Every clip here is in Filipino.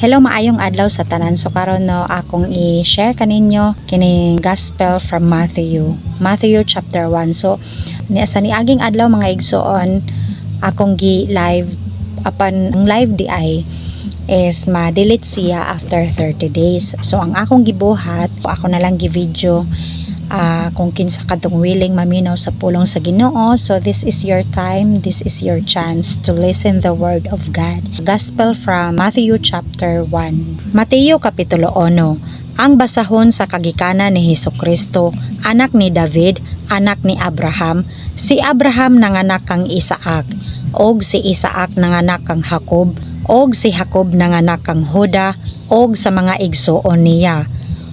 Hello, maayong adlaw sa tanan. So karon no akong i-share kaninyo kining gospel from Matthew chapter 1. So sa niaging adlaw mga igsoon akong gi-live apan ang live di ay is ma-delete siya after 30 days. So ang akong gibuhat, ako na lang gi-video kung kinsa kadtong willing maminaw sa pulong sa Ginoo. So this is your time, this is your chance to listen the word of God. Gospel from Matthew chapter 1. Mateo kapitulo 1. Ang basahon sa kagikanan ni Hesukristo, anak ni David, anak ni Abraham. Si Abraham nanganak kang Isaac, og si Isaac nanganak kang Jacob, og si Jacob nanganak kang Juda, og sa mga igsoon niya.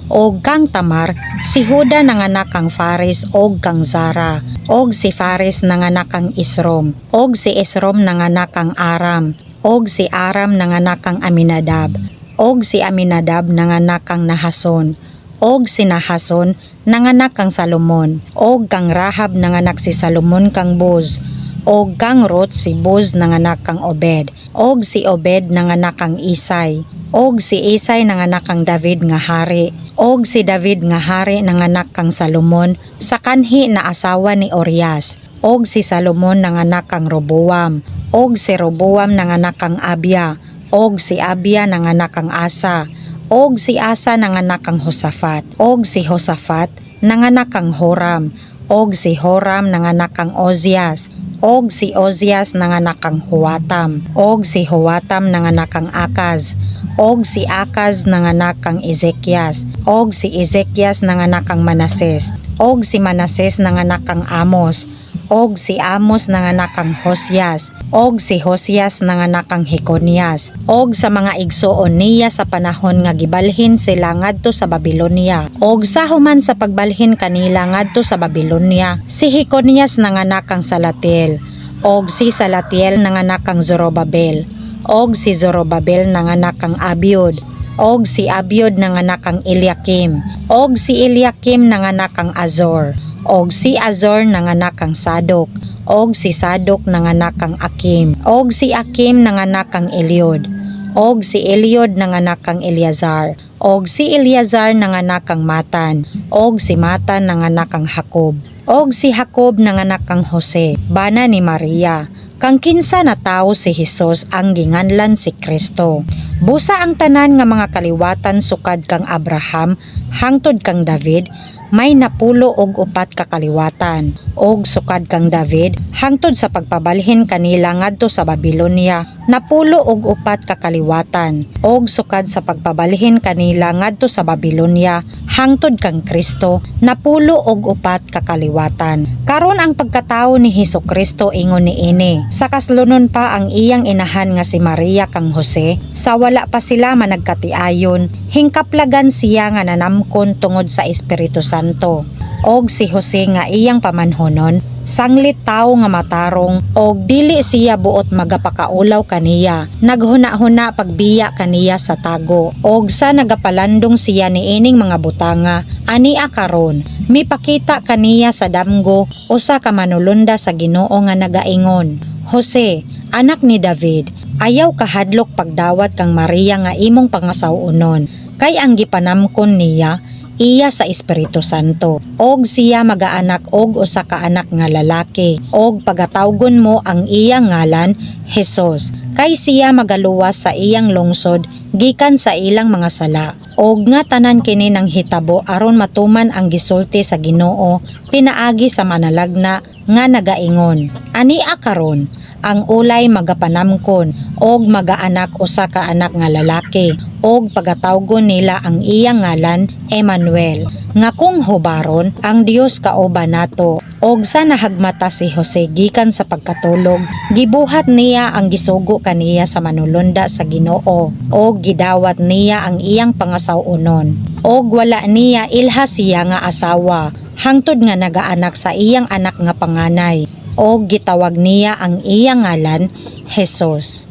Og kang Tamar, si Juda nanganak kang Fares og kang Zara, og si Fares nanganak kang Esrom, og si Esrom nanganak kang Aram, og si Aram nanganak kang Aminadab, og si Aminadab nanganak kang Nahason, og si Nahason nanganak kang Salomon, og kang Rahab nanganak si Salomon kang Boz, og kang Ruth si Boz nanganak kang Obed, og si Obed nanganak kang Isay, og si Isay nanganak kang David nga hari, og si David nga hari nanganak kang Salomon sa kanhi na asawa ni Urias, og si Salomon nanganak kang Roboam, og si Roboam nanganak kang Abia, og si Abia nanganak kang Asa, og si Asa nanganak kang Hosafat, og si Hosafat nanganak kang Horam, og si Horam nanganak kang Ozias, og si Ozias nanganak kang Huwatam, og si Huwatam nanganak kang Akaz, og si Akaz nanganak kang Ezekias, og si Ezekias nanganak kang Manases, og si Manases nanganak kang Amos, og si Amos nanganak kang Hosias, og si Hosias nanganak kang Heconias, og sa mga igsoon niya sa panahon nga gibalhin sila ngadto sa Babilonia, og sa human sa pagbalhin kanila ngadto sa Babilonia, si Heconias nanganak kang Salatiel, og si Salatiel nanganak kang Zorobabel, og si Zorobabel nanganak kang Abiud, og si Abiud nanganak kang Eliakim, og si Eliakim nanganak kang Azor, og si Azor nanganak kang Sadok, og si Sadok nanganak kang Akim, og si Akim nanganak kang Eliud, og si Eliud nanganak kang Eleazar, og si Eleazar nanganak kang Matan, og si Matan nanganak kang Jacob, og si Jacob nanganak kang Jose, bana ni Maria. Kang kinsa na tawo si Hesus ang ginganlan si Kristo. Busa ang tanan nga mga kaliwatan sukad kang Abraham hangtod kang David, may napulo og upat ka kaliwatan, og sukad kang David hangtod sa pagpabalhin kanila ngadto sa Babilonia, napulo og upat ka kaliwatan, og sukad sa pagpabalhin kanila ngadto sa Babilonia hangtod kang Kristo, napulo og upat ka kaliwatan. Karon ang pagkatawo ni Hesukristo ingon niini, sa kaslunon pa ang iyang inahan nga si Maria kang Jose, sa wala pa sila managkatiayon, hingkaplagan siya nga nanamkon tungod sa Espiritu Santo. Og si Jose nga iyang pamanhonon, sanglit tawo nga matarong, og dili siya buot magapakaulaw kaniya, naghuna-huna pagbiya kaniya sa tago, og sa nagapalandong siya niining mga butanga, ania karon, mipakita kaniya sa damgo, usa ka manulunda sa Ginoo nga nagaingon, Jose, anak ni David, ayaw kahadlok pagdawat kang Maria nga imong pangasawunon, kay ang gipanamkon niya, iya sa Espiritu Santo, og siya magaanak og usa ka anak nga lalaki, og pagatawgon mo ang iyang ngalan Hesus, kay siya magaluwas sa iyang lungsod gikan sa ilang mga sala, og nga tanan kini nang hitabo aron matuman ang gisulti sa Ginoo pinaagi sa manalagna nga nagaingon, ania karon ang ulay magapanamkon og magaanak usa ka anak nga lalaki, og pagatawgon nila ang iyang ngalan Emmanuel, nga kung hubaron ang Dios kauban nato. Og sa nahagmata si Jose gikan sa pagkatulog, gibuhat niya ang gisugo kaniya sa manulunda sa Ginoo, og gidawat niya ang iyang pangasawunon, og wala niya ilha siya nga asawa hangtod nga nagaanak sa iyang anak nga panganay, og gitawag niya ang iyang ngalan Hesus.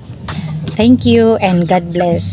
Thank you and God bless.